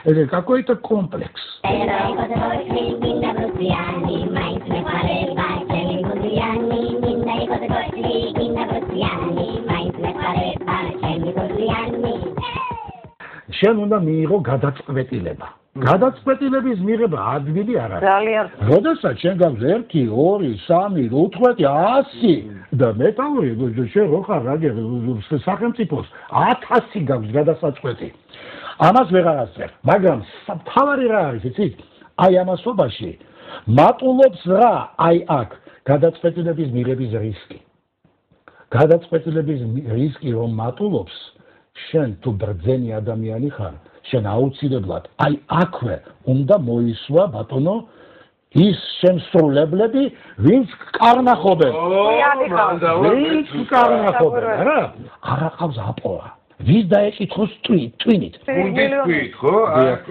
Это какой-то комплекс. შენ უნდა მიიღო გადაწყვეტილება. გადაწყვეტილების მიღება ადვილი არ არის. ძალიან. როდესაც შენ გაქვს 1, 2, 3, 18, 100 და მეტაური შენ რო ხარ რაგერ სახელმწიფოს 1000 გაქვს გადასაწყვეტი. ამას ვეღარ ასწრებ, მაგრამ თავარი რა არის, იცით? აი ამასობაში მატულობს რა, აი აქ გადაწყვეტილების მიღების რისკი. გადაწყვეტილების რისკი რომ მატულობს, შენ თუ ბრძენი ადამიანი ხარ, შენ აუცილებლად აი აქვე უნდა მოისვა ბატონო ის შემსრულებლები, ვინც კარნახობენ. ვინც კარნახობენ, რა? არა ყავს აპოა. ვის დაეკითხოს ტვინით. გუნდის twit, ხო?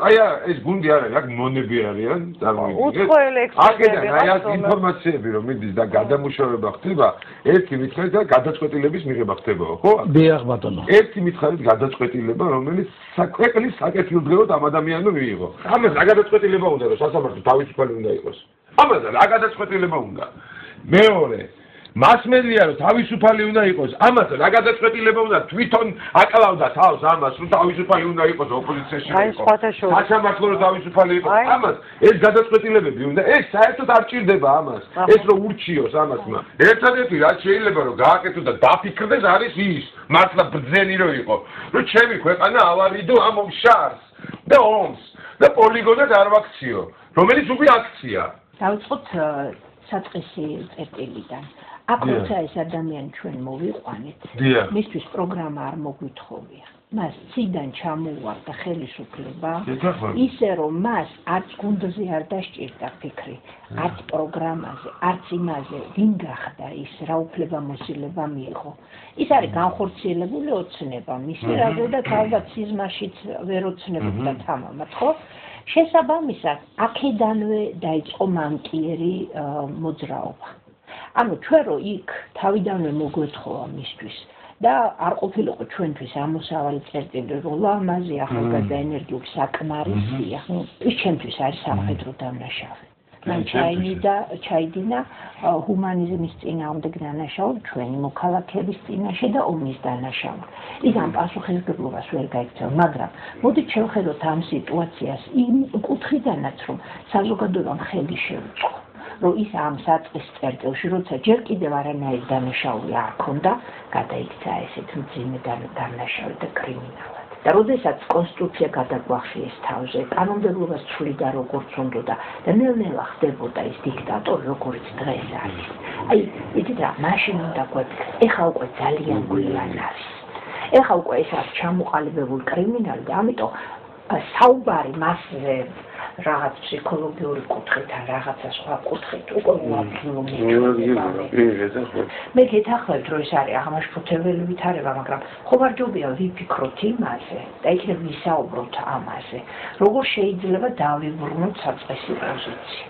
აი ეს გუნდი არ არის, აქ მონები არიან, წარმოიდგინეთ. აქედან აი ეს ინფორმაციები რომ მიდის და გადამუშავება ხდება, ერთი მითხარით და გადაწყვეტილების მიღება ხდებაო, ხო? დიახ ბატონო. ერთი მითხარით გადაწყვეტილება, რომელიც საკვეკლის საკეთილდღეოდ ამ ადამიანმა მიიღო. ამას რა გადაწყვეტილება უნდა, რომ სასამართლო თავისუფალი უნდა იყოს? ამას რა გადაწყვეტილება უნდა? მეორე მასმედია რომ თავისუფალი უნდა იყოს, ამას რა გადაწყვეტილება უნდა თვითონ აკლავდა თავს ამას რომ თავისუფალი უნდა იყოს ოპოზიციაში იყო. სასამართლო რომ თავისუფალი იყოს, ამას ეს გადაწყვეტილებები უნდა, ეს საერთოდ არ ჭირდება ამას. ეს რომ ურჩიოს ამას. ერთადერთი რაც შეიძლება რომ გააკეთოს და დაფიქრდეს არის ის, მართლა ბრძენი რომ იყო, რომ ჩემი ქვეყანა ავარიდო ამ შარს და ომს და პოლიგონად არ ვაქციო, რომელიც უკვე აქცია. დავიწყოთ საწყისი წერტილიდან. აქ როცა ეს ადამიანი ჩვენ მოვიყვანეთ, მისთვის პროგრამა არ მოგვითხოვია. მას ციდან ჩამოუვარდა ხელისუფლება, ისე რომ მას არც გუნდზე არ დასჭირდა ფიქრი, არც პროგრამაზე, არც იმაზე, ვინ გახდა ის, რა უფლებამოსილება მიიღო. ის არის განხორციელებული ოცნება, მისი რაზედაც ალბათ სიზმაშიც ვერ ოცნებობდა თამამად, ხო? შესაბამისად, აქედანვე დაიწყო მანკიერი მოძრაობა. ანუ ჩვენ რო იქ თავიდანვე მოგვეთხოვა მისთვის და არ ყოფილიყო ჩვენთვის ამოსავალი წერტილი რომ ლამაზი ახალგაზრდა ენერგიული საკმარისია. ის ჩვენთვის არის სამხედრო დამნაშავე. მან ჩაიდინა ჰუმანიზმის წინააღმდეგ დანაშაული, ჩვენი მოქალაქეების წინაშე და ომის დანაშაული. ის ამ პასუხისმგებლობას ვერ გაიქცევა, მაგრამ მოდით შევხედოთ ამ სიტუაციას იმ კუთხიდანაც, რომ საზოგადოებამ ხელი შეუწყო. რომ ის ამ საწყის წერტილში, როცა ჯერ კიდევ არანაირი დანაშაული არ ჰქონდა, გადაიქცა ესეთ მძიმე დანაშაული და კრიმინალად. და როდესაც კონსტიტუცია გადაგვახშიეს თავზე, კანონმდებლობას ცვლიდა როგორც უნდოდა და ნელ-ნელა ხდებოდა ის დიქტატორი, როგორც დღეს არის. აი, იცით რა, მაშინ უნდა გვეფიქროთ, ეხლა უკვე ძალიან გვიან არის. ეხლა უკვე ეს არის ჩამოყალიბებული კრიმინალი და ამიტომ საუბარი მასზე რაღაც ფსიქოლოგიური კუთხით ან რაღაცა სხვა კუთხით უკვე მე გეთახმებთ რომ ეს არის აღმაშფოთებელი ვითარება, მაგრამ ხوبარჯობია ვიფიქროთ იმაზე და იქნებ ვისაუბროთ ამაზე, როგორ შეიძლება დავიბრუნოთ საწყისი პოზიცია.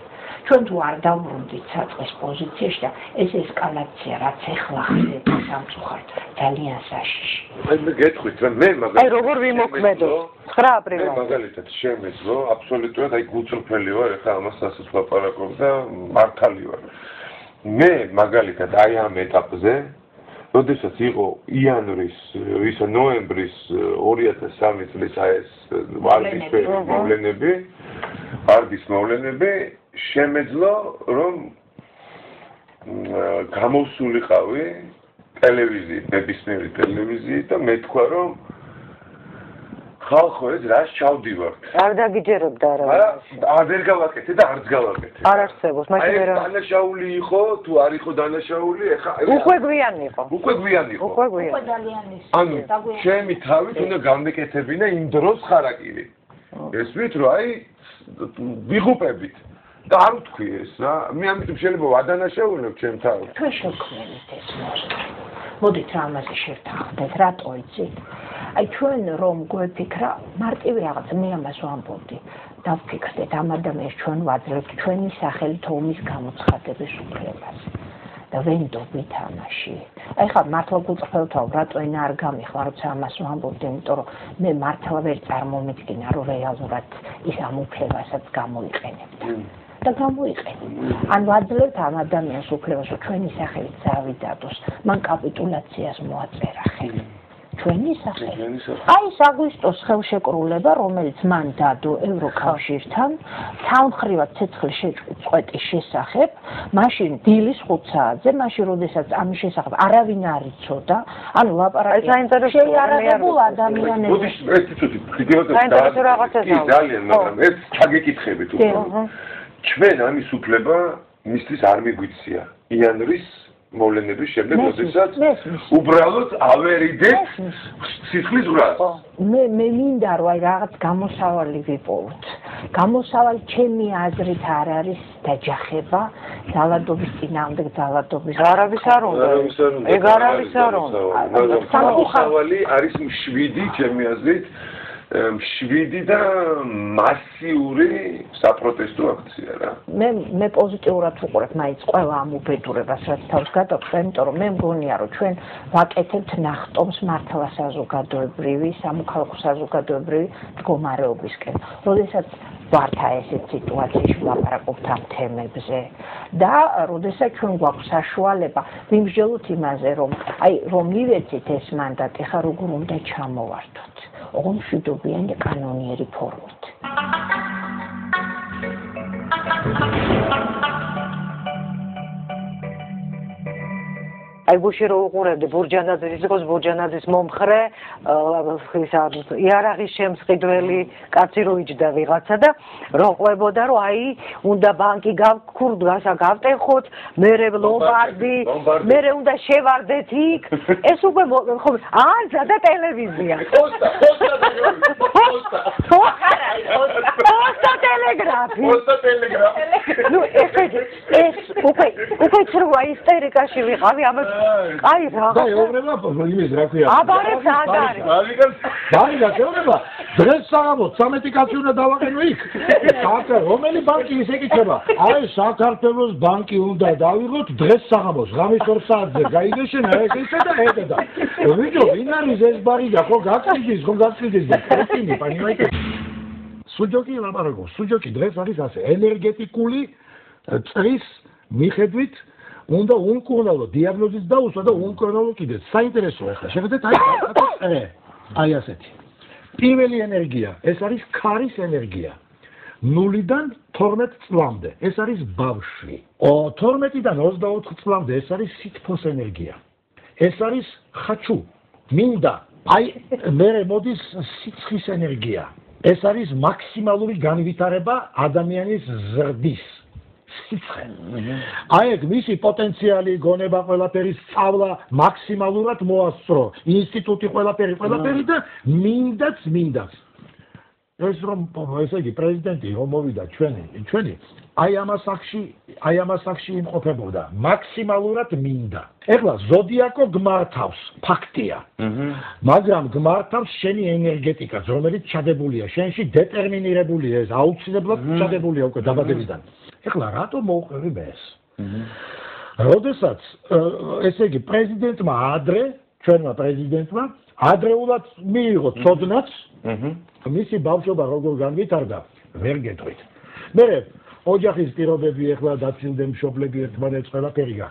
ჩვენ თუ არ დავბრუნდით საწყის პოზიციაში და ეს ესკალაცია რაც ეხლა ხდება სამწუხაროდ ძალიან საშიში. მე გეტყვით რომ მე მაგალითად აი როგორ ვიმოქმედო 9 აპრილს მაგალითად შემეძლო აბსოლუტურად აი გულწრფელი ვარ ახლა ამას ასაც ლაპარაკობ და მართალი ვარ. მე მაგალითად აი ამ ეტაპზე როდესაც იყო იანვრის ისა ნოემბრის 2003 წლის აი ეს ვარდის მოვლენები შემეძლო რომ გამოსულიყავი ტელევიზიით, ნებისმიერი ტელევიზიით და მეთქვა რომ ხალხო ეს რას ჩავდივართ. არ დაგიჯერებდა რა. არა, ვერ გავაკეთე და არც გავაკეთე. არ არსებობს, მაშინ ვერ დანაშაული იყო, თუ არ იყო დანაშაული, ეხა უკვე გვიანი იყო. უკვე ძალიან იყო. უკვე ძალიან ის. ანუ ჩემი თავით უნდა გამეკეთებინა იმ დროს ხარაკირი. ესვით რომ აი ვიღუპებით. და არ ვთქვი ეს რა, მე ამიტომ შეიძლება ვადანაშაულებ ჩემ თავს. თუ შეგქმნით ეს მოსწრე. მოდით რა ამაზე შევთანხმდეთ, რატო იცით? აი ჩვენ რომ გვეფიქრა, მარტივი რაღაც მე ამას ვამბობდი. დავფიქრდეთ ამ ადამიანს ჩვენ ვაძლევთ ჩვენი სახელით ომის გამოცხადების უფლებას. და ვენდობი თამაში. აი ხა მართლა გულწრფელთაო, რატო ენა არ გამიხვა, როცა ამას ვამბობდი, იმიტომ რომ მე მართლა ვერ წარმომიდგინა, რომ რეალურად ის ამ უფლებასაც გამოიყენებდა. და გამოიყენებდა. ანუ აძლევთ ამ ადამიანს უფლებას, რომ ჩვენი სახელით წავიდადოს, მან კაპიტულაციას მოაწერა ხელი. ჩვენი სახელი. აი ეს აგვისტოს ხელშეკრულება, რომელიც მან დადო ევროკავშირთან, სამხრივად ცეცხლის შეწყვეტის შესახებ, მაშინ დილის 5 საათზე, მაშინ როდესაც ამის შესახებ არავინ არ იცოდა, ანუ ლაპარაკი შეიარაღებულ ადამიანებს. მოდი ეს ცოტა ფიქრობთ ძალიან, მაგრამ ეს ჩაგეკითხებით უფრო. ჩვენ ამის უფლება მისთვის არ მიგვიცია. იანრის მოვლენების შემდეგ, როდესაც უბრალოდ ავერიდეთ სისხლის ზღვრას. მე მინდა რომ აი რაღაც გამოსავალი ვიპოვოთ. გამოსავალი ჩემი აზრით არ არის დაჯახება ძალადობის წინააღმდეგ ძალადობის. არავის არ უნდა. ეგ არავის არ უნდა. გამოსავალი არის 7 ჩემი აზრით. 7 და მასიური საპროტესტო აქცია რა. მე პოზიტიურად ვუყურებ მაინც ყველა ამ უბედურებას, რაც თავს გადაგვხდა, იმიტომ რომ მე მგონია, რომ ჩვენ ვაკეთებთ ნახტომს მართლა საზოგადოებრივი, სამოქალაქო საზოგადოებრივი მდგომარეობისკენ. როდესაც ვართ ესეთ სიტუაციაში ვლაპარაკობთ ამ თემებზე და როდესაც ჩვენ გვაქვს საშუალება ვიმსჯელოთ იმაზე, რომ მივეცით ეს მანდატი, ხა როგორ უნდა ჩამოვართოთ. მშვიდობიანი კანონიერი ფორმით. აი გუში რო უყურებდი ბურჯანაძის იყოს ბურჯანაძის მომხრე ისა იარაღის შემსყიდველი კაცი რო იჯდა ვიღაცა და რო ყვებოდა რომ აი უნდა ბანკი გავქურდგასა გავტეხოთ მერე ლომბარდი მერე უნდა შევარდეთ იქ ეს უკვე ხო ანზა და ტელევიზია პოსტა ტელეგრაფი ნუ ეს უკვე ცრუა ისტერიკაში ვიყავი ამას აი რა. და ეუბნება იმის რა ქვია. აბარებს აგარი. გაიგებება. დღეს საღამოს 13 კაცი უნდა დავაყენო იქ. რომელი ბანკი ისე ეკითხება? აი საქართველოს ბანკი უნდა დავიღოთ დღეს საღამოს ღამის 2 საათზე. გაიგეშენა ეს ისე და ეგ და. ვიჯო, ვინ არის ეს ბარიგა? ხო გაწიდის და პრეტინი, პანიმაიკე. სუჯოკი ლაპარაკო. სუჯოკი დღეს არის ასე ენერგეტიკული წრის მიხედვით უნდა უნკურნალო დიაგნოზის დაუსვა და უნკურნალო კიდეც საინტერესოა ახლა შეხედეთ აი ასეთი პირველი ენერგია ეს არის ქარის ენერგია 0-დან 12 წლამდე ეს არის ბავშვი 12-დან 24 წლამდე ეს არის სითბოს ენერგია ეს არის ხაჩუ მინდა აი მე მოდის სიცხის ენერგია ეს არის მაქსიმალური განვითარება ადამიანის ზრდის აი ეგ მისი პოტენციალი გონება ყველაფერი სწავლა მაქსიმალურად მოასწრო ინსტიტუტი ყველაფერი და მინდაც ეს რომ ესე იგი პრეზიდენტი რომ მოვიდა ჩვენი აი ამას აქში იმყოფებოდა მაქსიმალურად მინდა ეხლა ზოდიაკო გმართავს ფაქტია მაგრამ გმართავს შენი ენერგეტიკაც რომელიც ჩადებულია შენში დეტერმინირებულია ეს აუცილებლად ჩადებულია უკვე დაბადებიდან ეხლა რატო მოუყევი მე ეს როდესაც ესე იგი პრეზიდენტმა ჩვენმა პრეზიდენტმა ადრეულად მიიღო ცოდნაც მისი ბავშვობა როგორ განვითარდა ვერ გეტყვით მე ოჯახის პირობები ეხლა დაცილდნენ მშობლები ერთმანეთს ყველაფერია